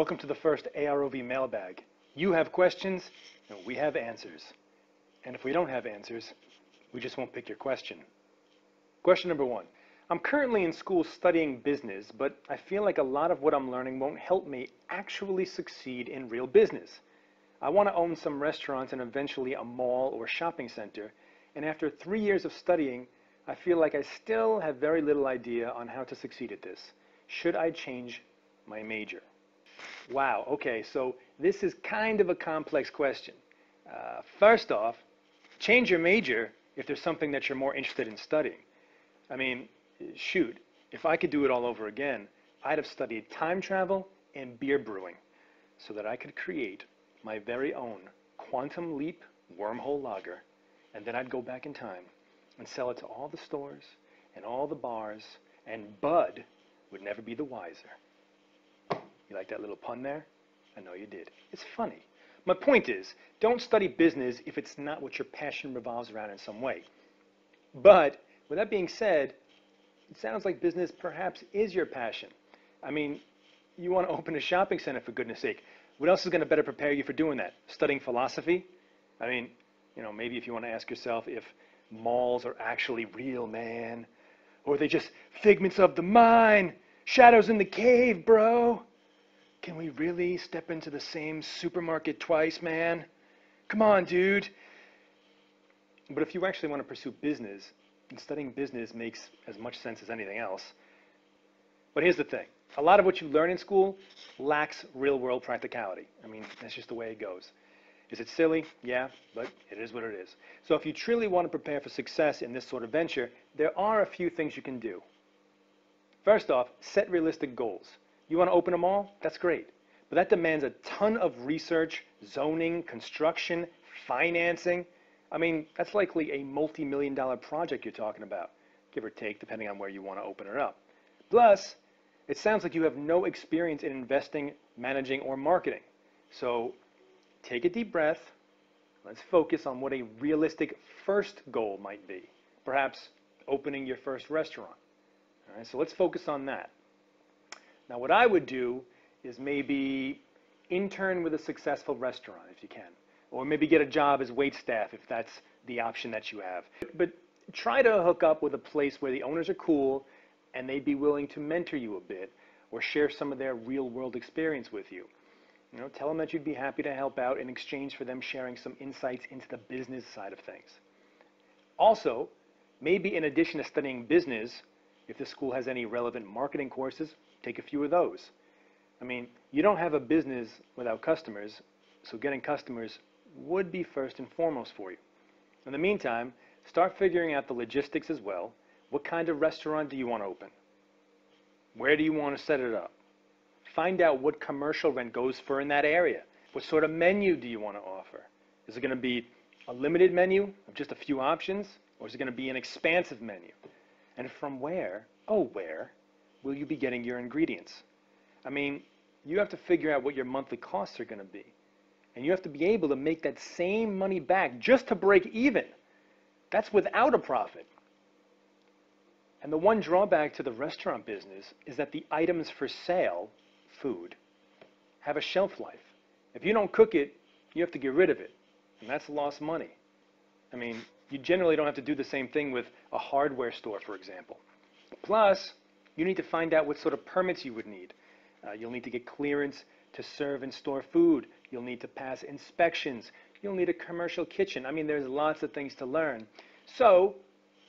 Welcome to the first AROV Mailbag. You have questions, and we have answers. And if we don't have answers, we just won't pick your question. Question number 1. I'm currently in school studying business, but I feel like a lot of what I'm learning won't help me actually succeed in real business. I want to own some restaurants and eventually a mall or shopping center, and after 3 years of studying, I feel like I still have very little idea on how to succeed at this. Should I change my major? Wow, okay, so this is kind of a complex question. First off, change your major if there's something that you're more interested in studying. I mean, shoot, if I could do it all over again, I'd have studied time travel and beer brewing so that I could create my very own quantum leap wormhole lager, and then I'd go back in time and sell it to all the stores and all the bars, and Bud would never be the wiser. You like that little pun there? I know you did. It's funny. My point is, don't study business if it's not what your passion revolves around in some way. But with that being said, it sounds like business perhaps is your passion. I mean, you want to open a shopping center, for goodness sake. What else is going to better prepare you for doing that? Studying philosophy? I mean, maybe if you want to ask yourself if malls are actually real, man, or are they just figments of the mind? Shadows in the cave, bro. Can we really step into the same supermarket twice, man? Come on, dude. But if you actually want to pursue business, and studying business makes as much sense as anything else. But here's the thing. A lot of what you learn in school lacks real-world practicality. I mean, that's just the way it goes. Is it silly? Yeah, but it is what it is. So if you truly want to prepare for success in this sort of venture, there are a few things you can do. First off, set realistic goals. You want to open a mall? That's great. But that demands a ton of research, zoning, construction, financing. I mean, that's likely a multi-million-dollar project you're talking about, give or take, depending on where you want to open it up. Plus, it sounds like you have no experience in investing, managing, or marketing. So take a deep breath. Let's focus on what a realistic first goal might be. Perhaps opening your first restaurant. All right, so let's focus on that. Now, what I would do is maybe intern with a successful restaurant if you can, or maybe get a job as waitstaff if that's the option that you have. But try to hook up with a place where the owners are cool and they'd be willing to mentor you a bit or share some of their real-world experience with you. Tell them that you'd be happy to help out in exchange for them sharing some insights into the business side of things. Also, maybe in addition to studying business, if the school has any relevant marketing courses, take a few of those. I mean, you don't have a business without customers, so getting customers would be first and foremost for you. In the meantime, start figuring out the logistics as well. What kind of restaurant do you want to open? Where do you want to set it up? Find out what commercial rent goes for in that area. What sort of menu do you want to offer? Is it going to be a limited menu of just a few options, or is it going to be an expansive menu? And from where will you be getting your ingredients? I mean, you have to figure out what your monthly costs are going to be. And you have to be able to make that same money back just to break even. That's without a profit. And the one drawback to the restaurant business is that the items for sale, food, have a shelf life. If you don't cook it, you have to get rid of it. And that's lost money. I mean, you generally don't have to do the same thing with a hardware store, for example. Plus, you need to find out what sort of permits you would need. You'll need to get clearance to serve and store food. You'll need to pass inspections. You'll need a commercial kitchen. I mean, there's lots of things to learn. So,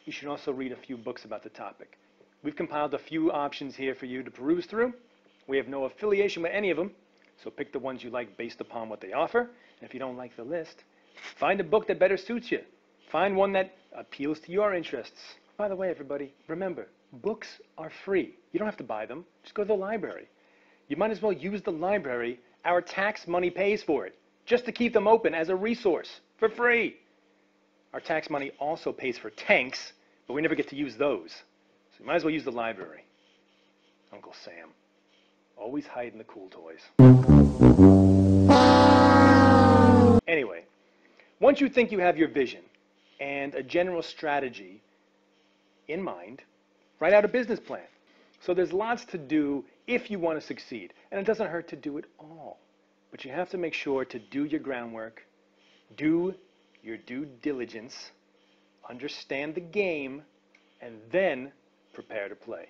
you should also read a few books about the topic. We've compiled a few options here for you to peruse through. We have no affiliation with any of them, so pick the ones you like based upon what they offer. And if you don't like the list, find a book that better suits you. Find one that appeals to your interests. By the way, everybody, remember, books are free. You don't have to buy them. Just go to the library. You might as well use the library. Our tax money pays for it, just to keep them open as a resource for free. Our tax money also pays for tanks, but we never get to use those. So you might as well use the library. Uncle Sam, always hiding the cool toys. Anyway, once you think you have your vision and a general strategy in mind, write out a business plan. So there's lots to do if you want to succeed. And it doesn't hurt to do it all. But you have to make sure to do your groundwork, do your due diligence, understand the game, and then prepare to play.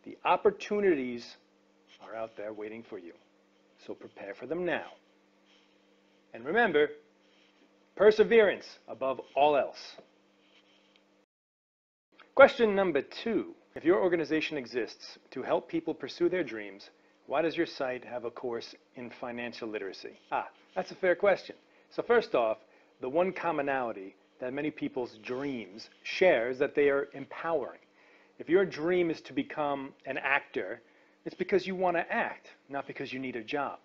The opportunities are out there waiting for you. So prepare for them now. And remember, perseverance above all else. Question number 2. If your organization exists to help people pursue their dreams, why does your site have a course in financial literacy? That's a fair question. So first off, the one commonality that many people's dreams share is that they are empowering. If your dream is to become an actor, it's because you want to act, not because you need a job.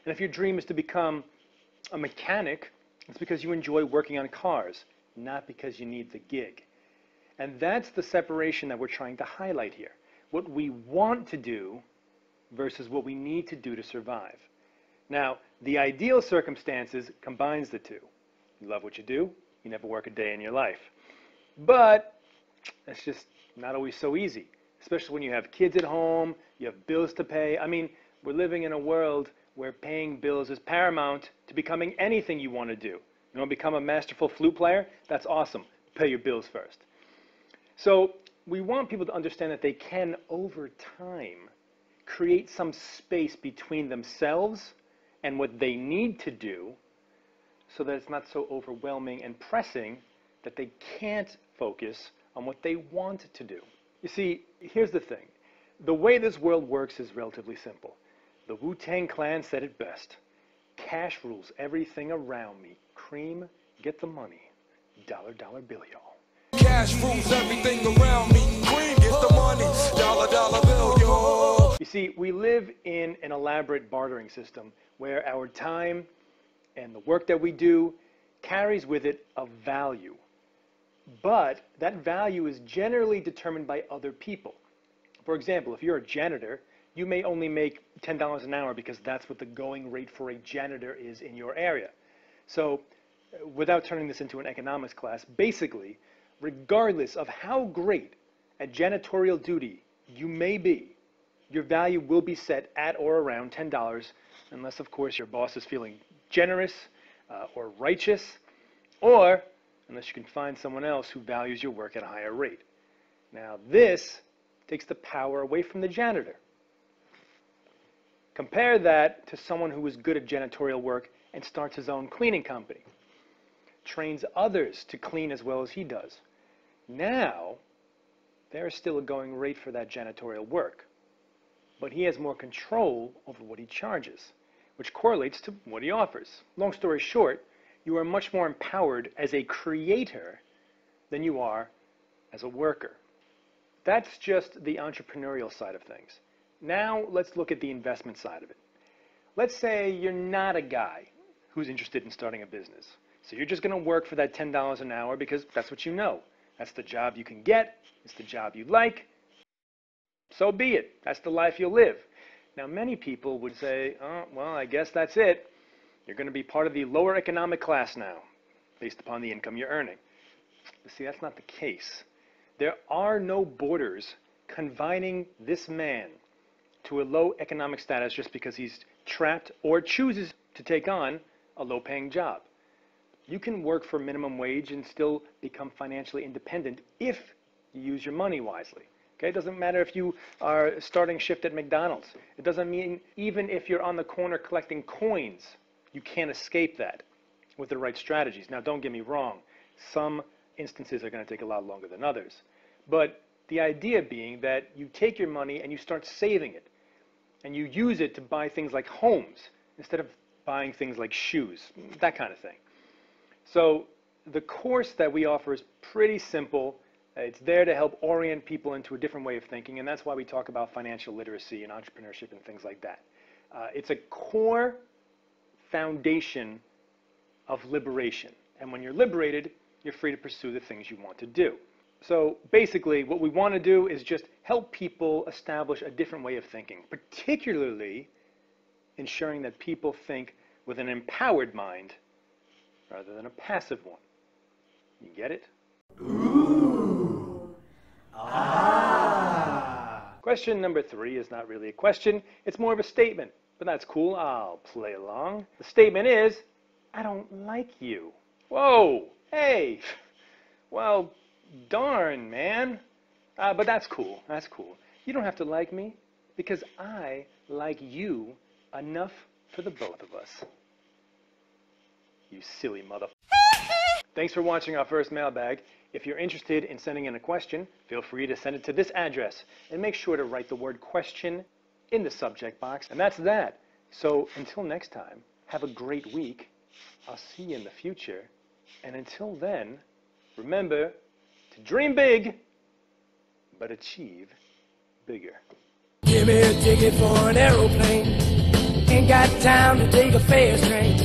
And if your dream is to become a mechanic, it's because you enjoy working on cars, not because you need the gig. And that's the separation that we're trying to highlight here. What we want to do versus what we need to do to survive. Now, the ideal circumstances combines the two. You love what you do, you never work a day in your life. But it's just not always so easy, especially when you have kids at home, you have bills to pay. I mean, we're living in a world where paying bills is paramount to becoming anything you want to do. You want to become a masterful flute player? That's awesome. Pay your bills first. So we want people to understand that they can, over time, create some space between themselves and what they need to do so that it's not so overwhelming and pressing that they can't focus on what they want to do. You see, here's the thing. The way this world works is relatively simple. The Wu-Tang Clan said it best. Cash rules everything around me. Cream, get the money. Dollar, dollar bill, y'all. Cash rules everything around me. Cream, get the money. Dollar, dollar bill, y'all. You see, we live in an elaborate bartering system where our time and the work that we do carries with it a value. But that value is generally determined by other people. For example, if you're a janitor, you may only make $10 an hour because that's what the going rate for a janitor is in your area. So, without turning this into an economics class, basically, regardless of how great at janitorial duty you may be, your value will be set at or around $10, unless, of course, your boss is feeling generous or righteous, or unless you can find someone else who values your work at a higher rate. Now, this takes the power away from the janitor. Compare that to someone who is good at janitorial work and starts his own cleaning company, trains others to clean as well as he does. Now, there is still a going rate for that janitorial work, but he has more control over what he charges, which correlates to what he offers. Long story short, you are much more empowered as a creator than you are as a worker. That's just the entrepreneurial side of things. Now let's look at the investment side of it. Let's say you're not a guy who's interested in starting a business. So you're just going to work for that $10 an hour because that's what you know. That's the job you can get. It's the job you like. So be it. That's the life you'll live. Now many people would say, oh, well, I guess that's it. You're going to be part of the lower economic class now, based upon the income you're earning. But see, that's not the case. There are no borders confining this man to a low economic status just because he's trapped or chooses to take on a low-paying job. You can work for minimum wage and still become financially independent if you use your money wisely. Okay? It doesn't matter if you are starting shift at McDonald's. It doesn't mean even if you're on the corner collecting coins, you can't escape that with the right strategies. Now, don't get me wrong. Some instances are going to take a lot longer than others. But the idea being that you take your money and you start saving it. And you use it to buy things like homes instead of buying things like shoes, that kind of thing. So the course that we offer is pretty simple. It's there to help orient people into a different way of thinking, and that's why we talk about financial literacy and entrepreneurship and things like that. It's a core foundation of liberation. And when you're liberated, you're free to pursue the things you want to do. So basically, what we want to do is just help people establish a different way of thinking, particularly ensuring that people think with an empowered mind rather than a passive one. You get it? Ooh. Ah. Question number 3 is not really a question, it's more of a statement, but that's cool, I'll play along. The statement is, I don't like you. Whoa, hey, well, darn, man. But that's cool, that's cool. You don't have to like me, because I like you enough for the both of us. You silly mother. Thanks for watching our first mailbag. If you're interested in sending in a question, feel free to send it to this address. And make sure to write the word question in the subject box. And that's that. So until next time, have a great week. I'll see you in the future. And until then, remember to dream big, but achieve bigger. Give me a ticket for an aeroplane. Ain't got time to take a fast train.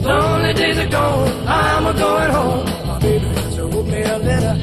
Lonely days are gone, I'm a going home. My baby just wrote me a letter.